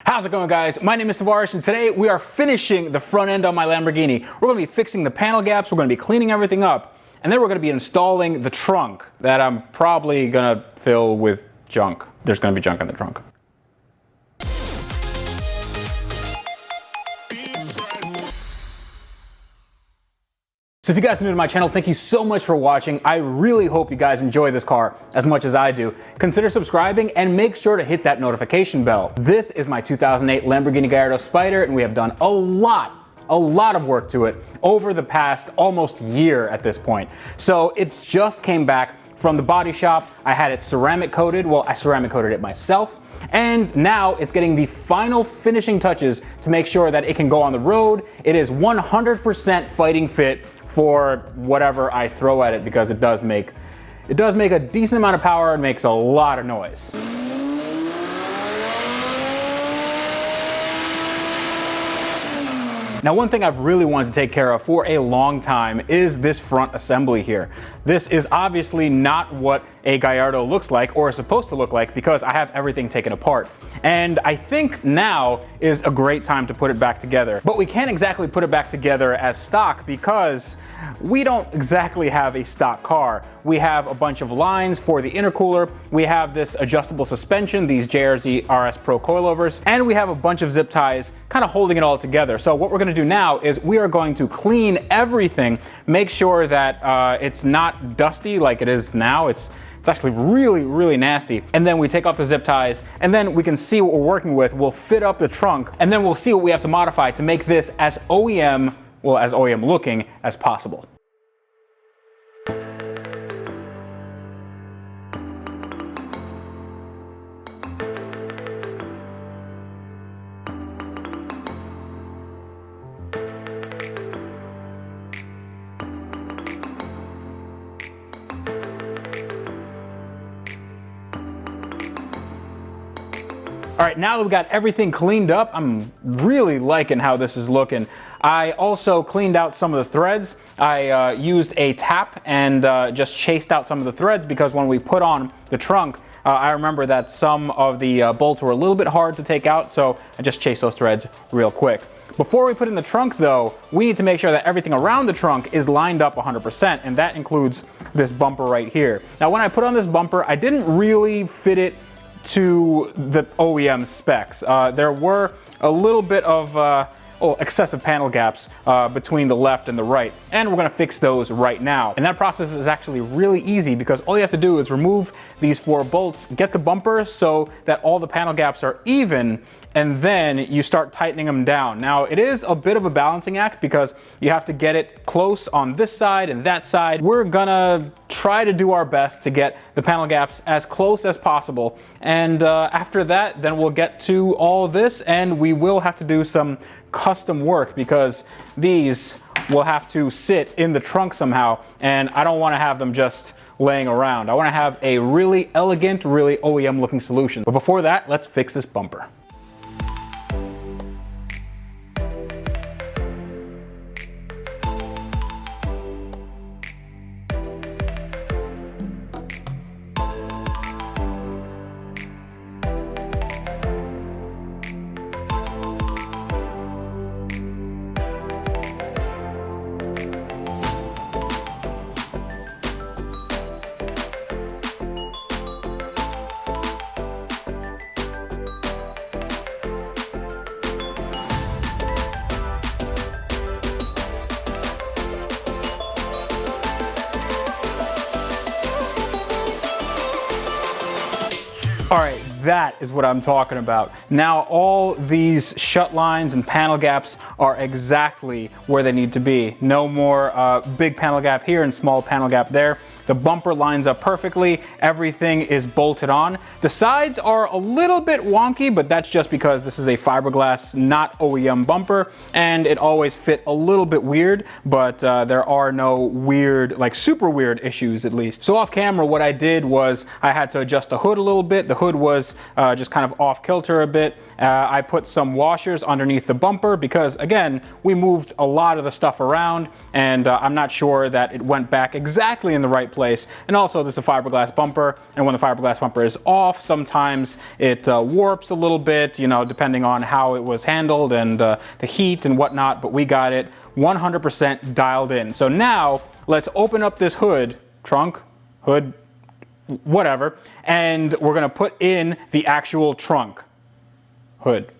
How's it going, guys? My name is Tavarish, and today we are finishing the front end on my Lamborghini. We're going to be fixing the panel gaps, we're going to be cleaning everything up, and then we're going to be installing the trunk that I'm probably going to fill with junk. There's going to be junk in the trunk. So if you guys are new to my channel, thank you so much for watching. I really hope you guys enjoy this car as much as I do. Consider subscribing and make sure to hit that notification bell. This is my 2008 Lamborghini Gallardo Spider, and we have done a lot of work to it over the past almost year at this point. So it's just came back from the body shop. I had it ceramic coated. Well, I ceramic coated it myself. And now it's getting the final finishing touches to make sure that it can go on the road. It is 100% fighting fit for whatever I throw at it, because it does make a decent amount of power and makes a lot of noise. Now, one thing I've really wanted to take care of for a long time is this front assembly here. This is obviously not what a Gallardo looks like or is supposed to look like, because I have everything taken apart. And I think now is a great time to put it back together. But we can't exactly put it back together as stock, because we don't exactly have a stock car. We have a bunch of lines for the intercooler. We have this adjustable suspension, these JRZ RS Pro coilovers, and we have a bunch of zip ties kind of holding it all together. So what we're going to do now is we are going to clean everything, make sure that it's not dusty like it is now. It's actually really nasty. And then we take off the zip ties, and then we can see what we're working with. We'll fit up the trunk, and then we'll see what we have to modify to make this as OEM, well, as OEM looking as possible. All right, now that we got everything cleaned up, I'm really liking how this is looking. I also cleaned out some of the threads. I used a tap and just chased out some of the threads, because when we put on the trunk, I remember that some of the bolts were a little bit hard to take out, so I just chased those threads real quick. Before we put in the trunk, though, we need to make sure that everything around the trunk is lined up 100%, and that includes this bumper right here. Now, when I put on this bumper, I didn't really fit it to the OEM specs. There were a little bit of excessive panel gaps between the left and the right, and we're going to fix those right now. And that process is actually really easy, because all you have to do is remove these 4 bolts, get the bumper so that all the panel gaps are even, and then you start tightening them down. Now, it is a bit of a balancing act, because you have to get it close on this side and that side. We're gonna try to do our best to get the panel gaps as close as possible, and after that, then we'll get to all this, and we will have to do some custom work, because these will have to sit in the trunk somehow, and I don't want to have them just laying around. I want to have a really elegant, really OEM looking solution. But before that, let's fix this bumper. All right, that is what I'm talking about. Now all these shut lines and panel gaps are exactly where they need to be. No more big panel gap here and small panel gap there. The bumper lines up perfectly. Everything is bolted on. The sides are a little bit wonky, but that's just because this is a fiberglass, not OEM bumper, and it always fit a little bit weird, but there are no weird, like super weird issues at least. So off camera, what I did was I had to adjust the hood a little bit. The hood was just kind of off kilter a bit. I put some washers underneath the bumper because, again, we moved a lot of the stuff around, and I'm not sure that it went back exactly in the right place. place. And also this is a fiberglass bumper, and when the fiberglass bumper is off, sometimes it warps a little bit, you know, depending on how it was handled and the heat and whatnot, but we got it 100% dialed in. So now let's open up this hood, trunk, hood, whatever, and we're gonna put in the actual trunk. Hood,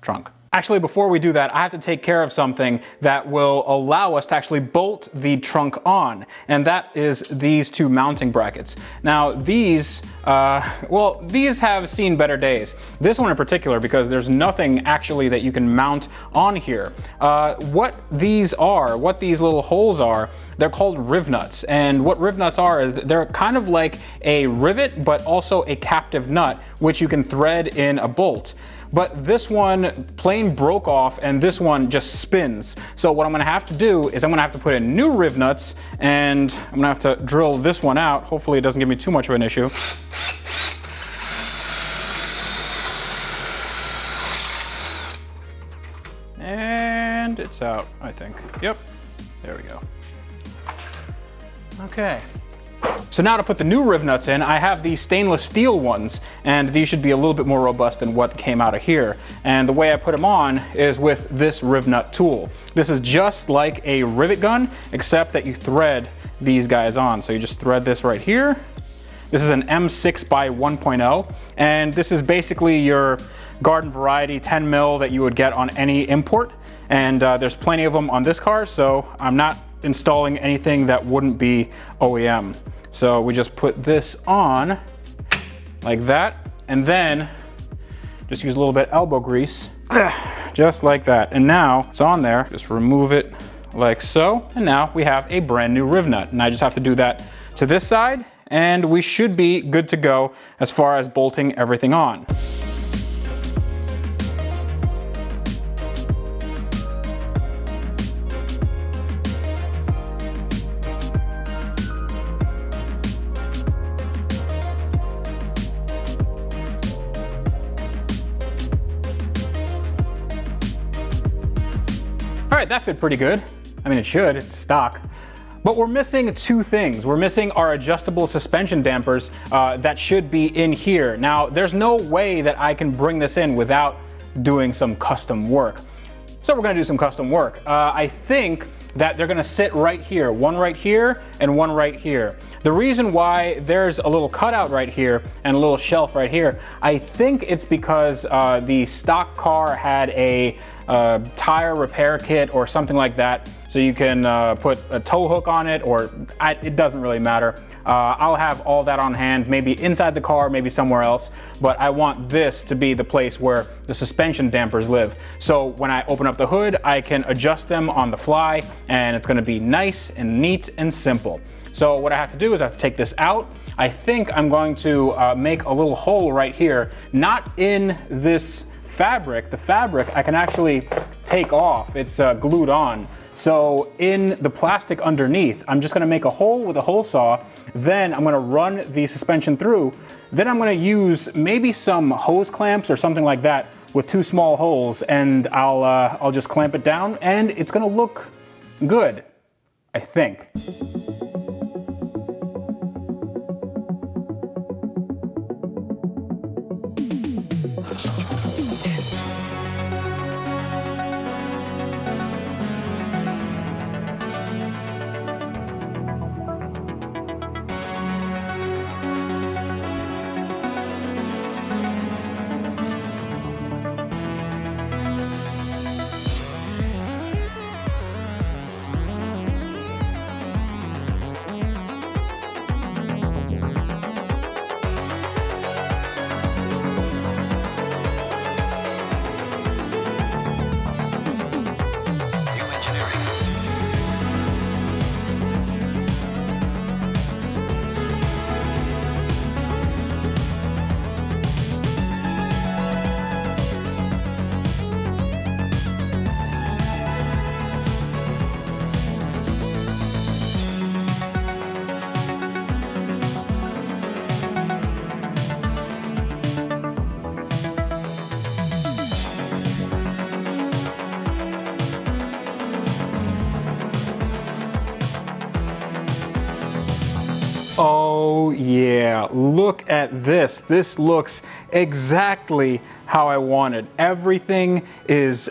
trunk. Actually, before we do that, I have to take care of something that will allow us to actually bolt the trunk on, and that is these two mounting brackets. Now, these, well, these have seen better days. This one in particular, because there's nothing actually that you can mount on here. What these are, what these little holes are, they're called riv nuts, and what riv nuts are is they're kind of like a rivet, but also a captive nut, which you can thread in a bolt. But this one plain broke off and this one just spins. So what I'm gonna have to do is I'm gonna have to put in new riv nuts, and I'm gonna have to drill this one out. Hopefully it doesn't give me too much of an issue. And it's out, I think. Yep, there we go. Okay. So now to put the new riv nuts in, I have these stainless steel ones, and these should be a little bit more robust than what came out of here. And the way I put them on is with this riv nut tool. This is just like a rivet gun, except that you thread these guys on. So you just thread this right here. This is an M6 by 1.0, and this is basically your garden variety 10 mil that you would get on any import. And there's plenty of them on this car, so I'm not installing anything that wouldn't be OEM. So we just put this on like that, and then just use a little bit elbow grease, just like that. And now it's on there, just remove it like so. And now we have a brand new riv nut. And I just have to do that to this side, and we should be good to go as far as bolting everything on. All right, that fit pretty good. I mean, it should, it's stock. But we're missing two things. We're missing our adjustable suspension dampers that should be in here. Now, there's no way that I can bring this in without doing some custom work. So we're gonna do some custom work. I think that they're gonna sit right here, one right here and one right here. The reason why there's a little cutout right here and a little shelf right here, I think it's because the stock car had a tire repair kit or something like that. So you can put a tow hook on it, or it doesn't really matter. I'll have all that on hand, maybe inside the car, maybe somewhere else, but I want this to be the place where the suspension dampers live. So when I open up the hood, I can adjust them on the fly, and it's gonna be nice and neat and simple. So what I have to do is I have to take this out. I think I'm going to make a little hole right here, not in this fabric. The fabric I can actually take off, it's glued on. So in the plastic underneath, I'm just gonna make a hole with a hole saw, then I'm gonna run the suspension through, then I'm gonna use maybe some hose clamps or something like that with two small holes, and I'll just clamp it down, and it's gonna look good, I think. Oh yeah, look at this. This looks exactly how I wanted. Everything is,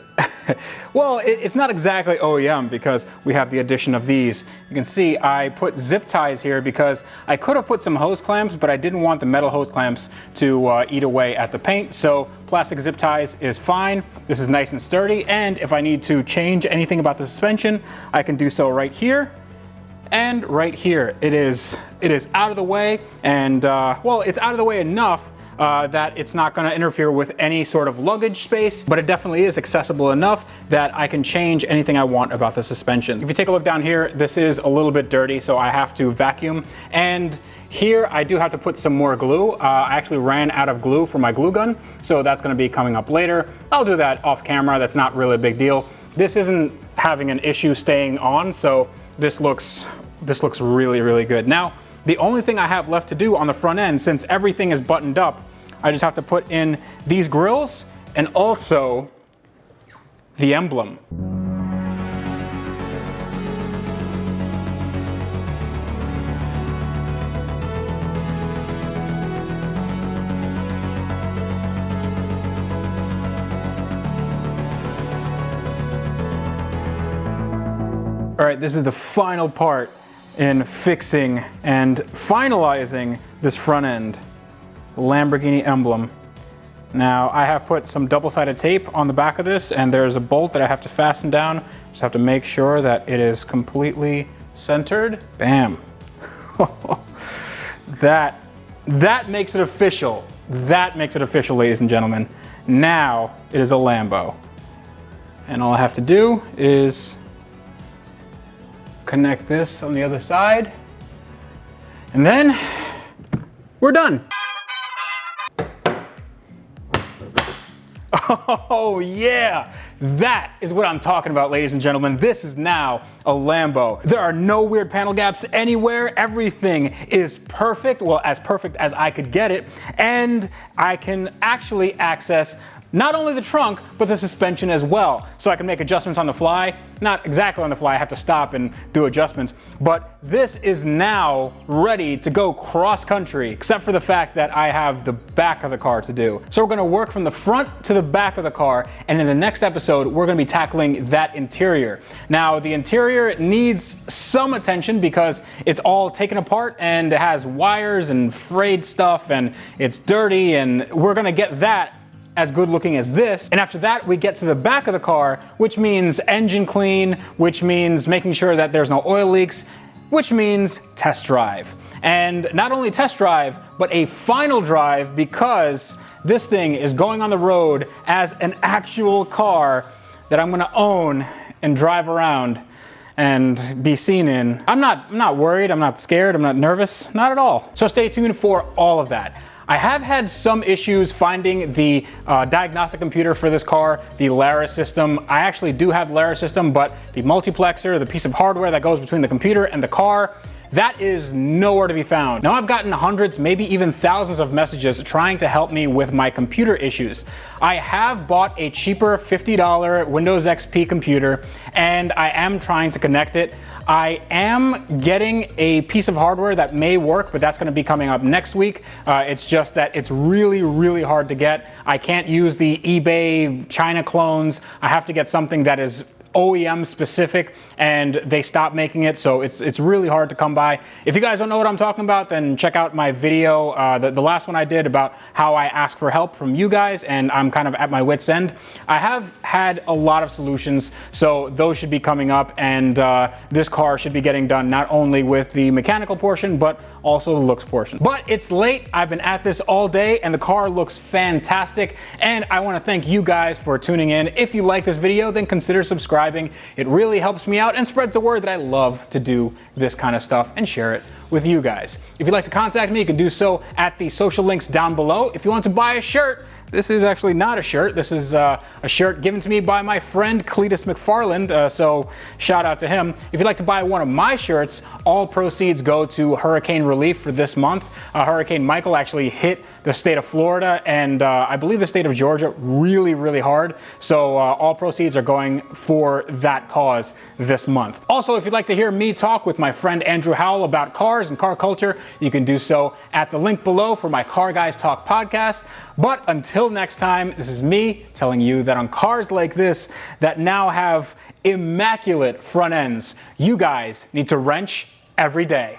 well, it's not exactly OEM because we have the addition of these. You can see I put zip ties here because I could have put some hose clamps, but I didn't want the metal hose clamps to eat away at the paint. So plastic zip ties is fine. This is nice and sturdy. And if I need to change anything about the suspension, I can do so right here. And right here, it is out of the way, and well, it's out of the way enough that it's not going to interfere with any sort of luggage space, but it definitely is accessible enough that I can change anything I want about the suspension. If you take a look down here, this is a little bit dirty, so I have to vacuum. And here I do have to put some more glue. I actually ran out of glue for my glue gun, so that's going to be coming up later. I'll do that off camera. That's not really a big deal. This isn't having an issue staying on, so this looks really, really good. Now, the only thing I have left to do on the front end, since everything is buttoned up, I just have to put in these grills and also the emblem. All right, this is the final part in fixing and finalizing this front end, the Lamborghini emblem. Now I have put some double-sided tape on the back of this, and there's a bolt that I have to fasten down. Just have to make sure that it is completely centered. Bam. That makes it official. That makes it official, ladies and gentlemen. Now it is a Lambo. And all I have to do is connect this on the other side, and then we're done. Oh yeah, that is what I'm talking about, ladies and gentlemen. This is now a Lambo. There are no weird panel gaps anywhere. Everything is perfect, well, as perfect as I could get it, and I can actually access not only the trunk, but the suspension as well. So I can make adjustments on the fly. Not exactly on the fly, I have to stop and do adjustments. But this is now ready to go cross country, except for the fact that I have the back of the car to do. So we're gonna work from the front to the back of the car, and in the next episode, we're gonna be tackling that interior. Now, the interior needs some attention because it's all taken apart and it has wires and frayed stuff and it's dirty, and we're gonna get that as good looking as this. And after that, we get to the back of the car, which means engine clean, which means making sure that there's no oil leaks, which means test drive. And not only test drive, but a final drive, because this thing is going on the road as an actual car that I'm gonna own and drive around and be seen in. I'm not worried, I'm not scared, I'm not nervous, not at all. So stay tuned for all of that. I have had some issues finding the diagnostic computer for this car, the Lara system. I actually do have the Lara system, but the multiplexer, the piece of hardware that goes between the computer and the car, that is nowhere to be found. Now I've gotten hundreds, maybe even thousands of messages trying to help me with my computer issues. I have bought a cheaper $50 Windows XP computer, and I am trying to connect it. I am getting a piece of hardware that may work, but that's gonna be coming up next week. It's just that it's really, really hard to get. I can't use the eBay China clones. I have to get something that is OEM specific, and they stopped making it, so it's really hard to come by. If you guys don't know what I'm talking about, then check out my video, the last one I did about how I ask for help from you guys, and I'm kind of at my wit's end. I have had a lot of solutions, so those should be coming up, and this car should be getting done not only with the mechanical portion, but also the looks portion. But it's late, I've been at this all day, and the car looks fantastic, and I wanna thank you guys for tuning in. If you like this video, then consider subscribing. It really helps me out and spreads the word that I love to do this kind of stuff and share it with you guys. If you'd like to contact me, you can do so at the social links down below. If you want to buy a shirt, this is actually not a shirt. This is a shirt given to me by my friend Cletus McFarland, so shout out to him. If you'd like to buy one of my shirts, all proceeds go to hurricane relief for this month. Hurricane Michael actually hit the state of Florida, and I believe the state of Georgia really, really hard. So all proceeds are going for that cause this month. Also, if you'd like to hear me talk with my friend Andrew Howell about cars and car culture, you can do so at the link below for my Car Guys Talk podcast. But until next time, this is me telling you that on cars like this that now have immaculate front ends, you guys need to wrench every day.